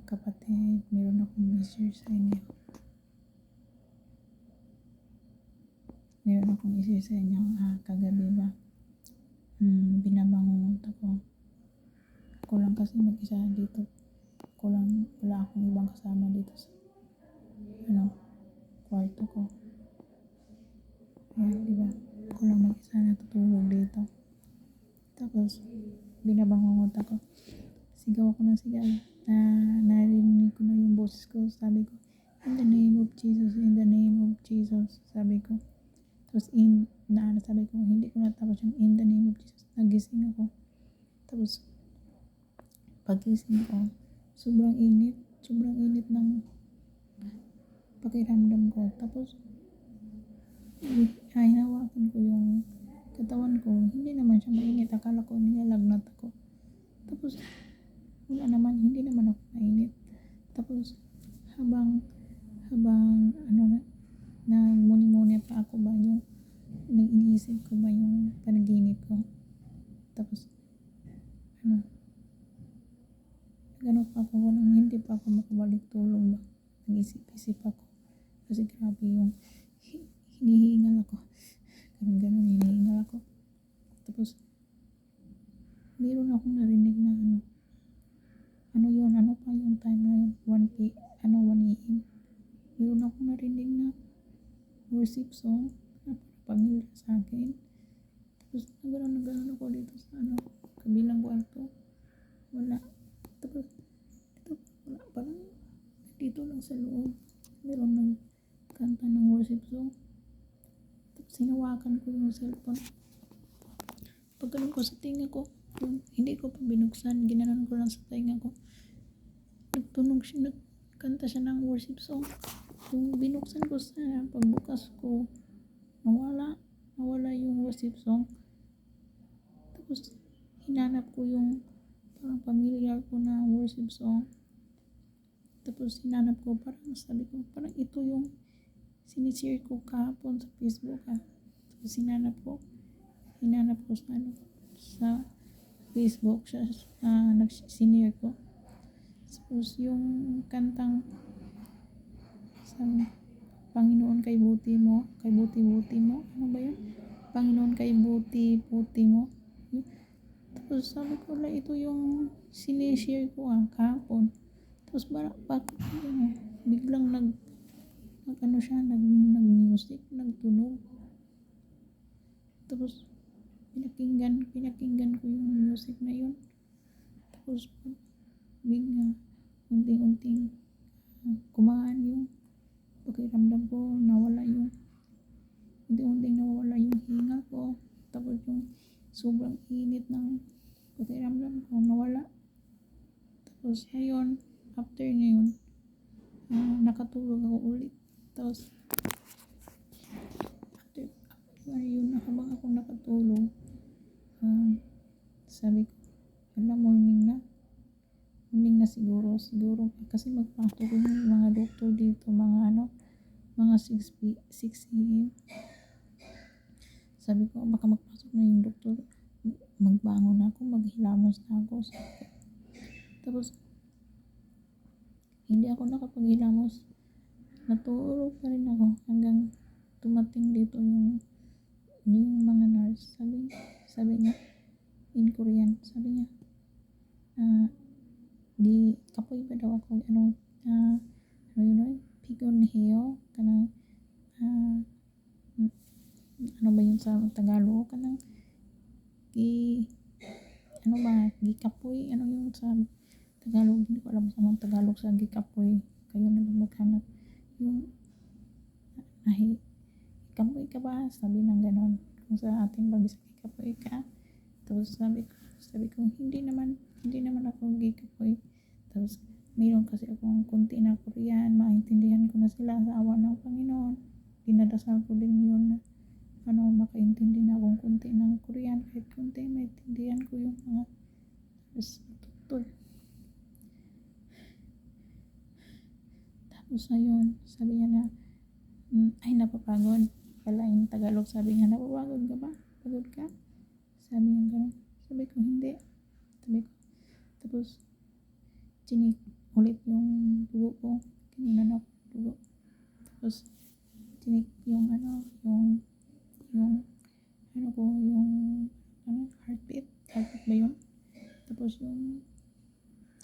kapatid, meron akong i-share sa inyo. Kagabi ba? Binabangungot ako. Ako lang kasi mag-isa dito. Wala akong ibang kasama dito sa kwarto ko. Ayan, diba? Ako lang mag-isa natutulog dito. Tapos, binabangungot ako. Sigaw ako ng sigaw. Narinig ko na yung boses ko. Sabi ko, in the name of Jesus, in the name of Jesus. Sabi ko. Tapos, sabi ko, hindi ko natapos yung in the name of Jesus. Nagising ako. Tapos, pagising ko, sobrang init ng pakiramdam ko. Tapos, hinawakan ko yung katawan ko. Hindi naman siya mainit. Akala ko nilalagnat ako. Tapos, wala naman, hindi naman ako mainit. Tapos, habang nagmuni-muni pa ako ba yung nag-iisip ko ba yung panaginip ko. Tapos, gano'n pa ako, hindi pa ako makabalik tulog ba. Nag-isip-isip ako. Kasi grabe yung hinihingal ako. Ganun, hinihingal ako. Tapos, meron akong narinig na ano pa yung time na yun, 1 AM. Meron akong narinig na worship song na pamilyar sa akin. Tapos, nagano ako dito sa kabilang kwarto. Wala. Tapos, wala. Parang dito lang sa loob. Meron nagkanta ng worship song. Tapos, hinawakan ko yung cellphone. Pagkaroon ko sa tinga ko, hindi ko pa binuksan. Ginanon ko lang sa tinga ko. Nagkanta siya ng worship song. Yung binuksan ko sa pagbukas ko, nawala yung worship song. Tapos, hinanap ko yung parang familiar ko na worship song. Tapos, hinanap ko, sabi ko, parang ito yung sinishare ko kahapon sa Facebook. Tapos, hinanap ko sa Facebook siya, nag-sinare ko. Tapos, yung kantang sa Panginoon kay buti mo. Ano ba yun? Panginoon kay buti mo. Tapos sabi ko, ito yung sinishare ko kahapon. Tapos biglang nag-music, nagtunog. Tapos pinakinggan ko yung music na yun. Tapos bigla, unting-unting kumaan yung pakiramdam ko, unting-unting nawala yung hinga ko. Tapos yung sobrang init ng pakiramdam ko, nawala. Tapos after ngayon, nakatulog ako ulit. Tapos after yun, habang ako nakatulog, sabi ko, morning na siguro kasi magpasok yung mga doktor dito, mga 6 AM. Sabi ko, baka magpasok na yung doktor, magbangon ako, maghilamos na ako. Tapos, hindi ako nakapaghilamos. Natulog pa rin ako hanggang tumating dito yung mga nurse. Sabi niya, in Korean, sabi niya, di kapoy ba daw ako, pigon heo, kanang, ano ba yun sa Tagalog, kanang, gikapoy, ano yung sa Tagalog, hindi ko alam sa mga Tagalog sa gikapoy, kayo na lang maghanap, yung, kapoy ka ba? Sabi ng ganon, kung sa ating bagis, gikapoy ka. Tapos sabi ko, hindi naman ako gikapoy. Tapos, mayroon kasi akong kunti na Korean, maintindihan ko na sila sa awa ng Panginoon. Dinadasal ko din yun na, makaintindi na akong kunti ng Korean, kahit kunti, maintindihan ko yung mga doktor. Tapos ayun, sabi niya na, napapagod. Pala yung Tagalog, sabi niya, napapagod ka ba? Pagod ka? Sabi niya gano'n. Sabi ko, hindi. Tapos, ulit yung dugo ko. Kininan ako ng dugo. Tapos, tinik yung yung heartbeat. Heartbeat ba yun? Tapos yung,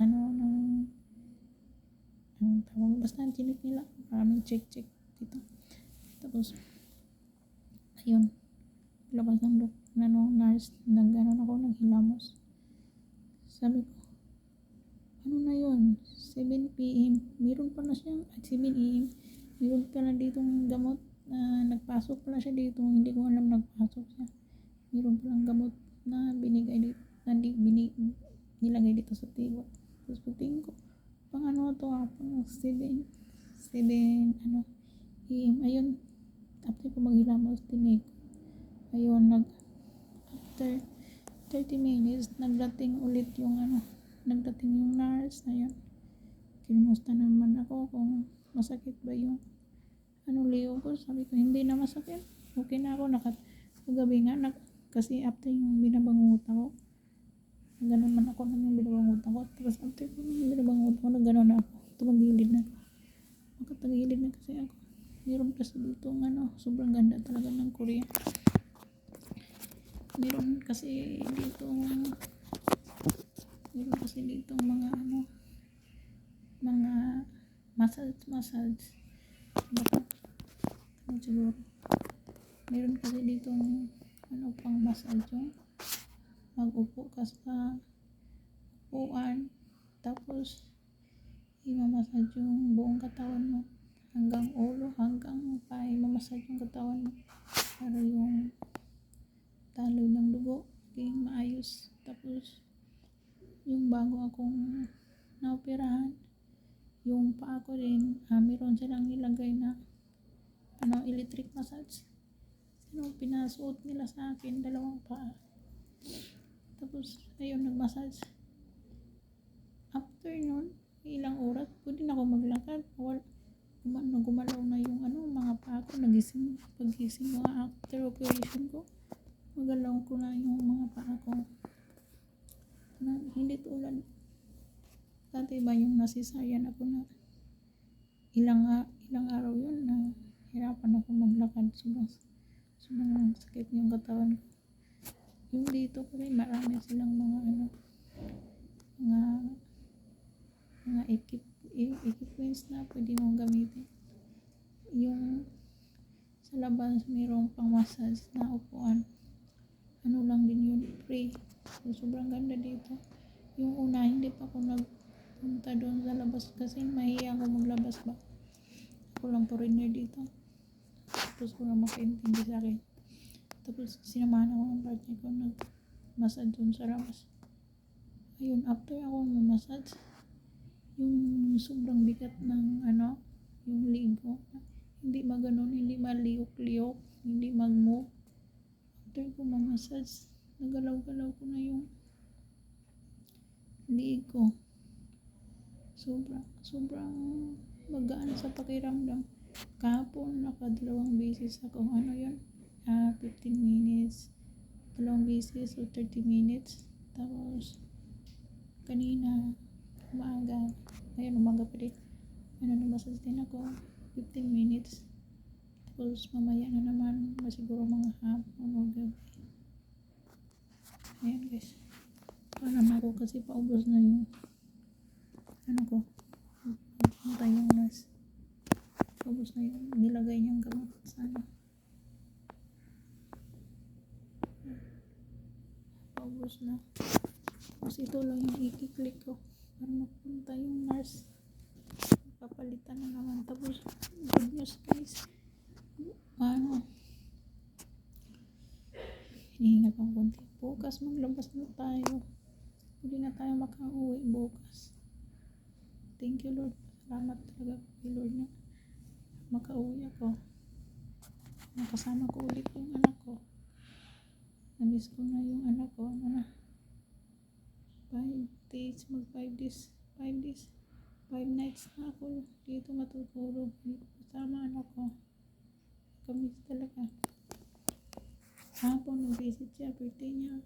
anong tawag, basta tinik nila. Maraming check dito. Tapos, ayun, labas ng nurse, naghilamos. Sabi ko, ano na yun? 7 p.m. Meron pa na siyang, 7 a.m. Meron pa na ditong gamot na nagpasok pala siya dito. Hindi ko alam nagpasok siya. Meron palang gamot na binigay dito, nilagay dito sa table. Tapos pagtingin ko, pang pang 7 a.m. Ayun, after ko maghilamos, tinig. Ayun, after 30 minutes, nagdating yung nurse. Ayun, kinumusta naman ako kung masakit ba yung liyo ko. Sabi ko, hindi na masakit. Okay na ako. Kagabi nga, kasi after yung binabangot ako, ganun man ako nang yung binabangot ako. Tapos after ko yung binabangot ako, nagganon na ako. Tumagilid na ako. Makatagilid na kasi ako. Meron kasi dito sobrang ganda talaga ng Korea. Meron kasi dito mga massage. Baka siguro. Meron kasi dito pang massage yung mag-upo ka sa upuan. Tapos, i-massage yung buong katawan mo. Hanggang ulo, hanggang paa, i-massage yung katawan mo. Para yung taloy ng dugo maging maayos. Tapos, yung bago akong naoperahan, yung paa ko rin, meron silang nilagay na electric massage. Pinasuot nila sa akin, 2 paa. Tapos, ayun, nag-massage. After nun, ilang oras, pwede na ako maglakad. Gumalaw na yung mga paa ko. Pagising ko after operation ko, magalaw ko na yung mga paa ko. Hindi tulad dati ba yung nasisayan ako na ilang araw yun na hirapan ako maglakad. Sobrang sakit yung katawan ko. Yung dito ko rin, marami silang mga equipments na pwede mong gamitin. Yung sa labas, mayroong pang massage na upuan. Lang din yun, free. So, sobrang ganda dito. Yung una, hindi pa ako nagpunta doon sa labas kasi mahiya ako maglabas ba. Ako lang foreigner dito. Tapos walang makaintindi sa akin. Tapos sinamahan ako ng partner ko, nag-massage doon sa labas. Ayun, after ako massage, yung sobrang bigat ng yung leg ko, hindi maganon, hindi maliok-liok, hindi mag-move. After ko ma-massage, nagalaw-galaw ko na yung leg ko. Sobrang magaan sa pakiramdam. Kahapon, 2 beses ako, 15 minutes, 2 beses o 30 minutes. Tapos, kanina, umaga pa rin. Namassage din ako, 15 minutes. Tapos, mamaya na naman, siguro mga hapon o gabi. Ayan guys. Parang ako kasi paubos na yung punta yung nurse. Paubos na yung nilagay niyang gamot sa paubos na. Tapos ito lang yung i-click ko. Parang napunta yung nurse. Papalitan na naman. Tapos, good news guys. Hinihinga pang konti. Bukas maglabas na tayo. Hindi na tayo makauwi bukas. Thank you Lord. Salamat talaga kay Lord na makauwi ako. Nakasama ko ulit yung anak ko. Namiss ko na yung anak ko. 5 days, 5 nights na ako dito matutulog. Kasama anak ko. Kamiss talaga. Hapon, nag-visit siya, birthday niya.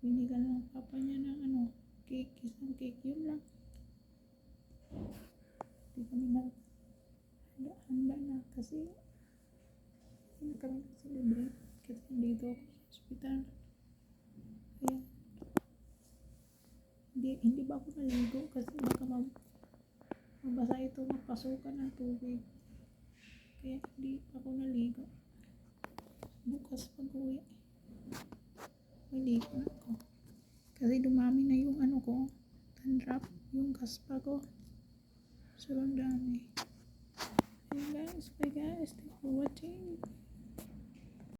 Binigyan ng papa niya ng cake, isang cake, yun lang. Hindi kami na handa na kasi hindi na kami nag-celebrate kasi dito ako sa hospital. Kaya hindi ba ako naligo kasi baka mabasa ito, mapasukan ng tubig. Kaya hindi pa ako naligo. Bukas pag-uwi, maligo na ako. Kasi dumami na yung ano ko, dandruff, yung kaspa ko. Sobrang dami. Hey guys, bye guys, thanks for watching.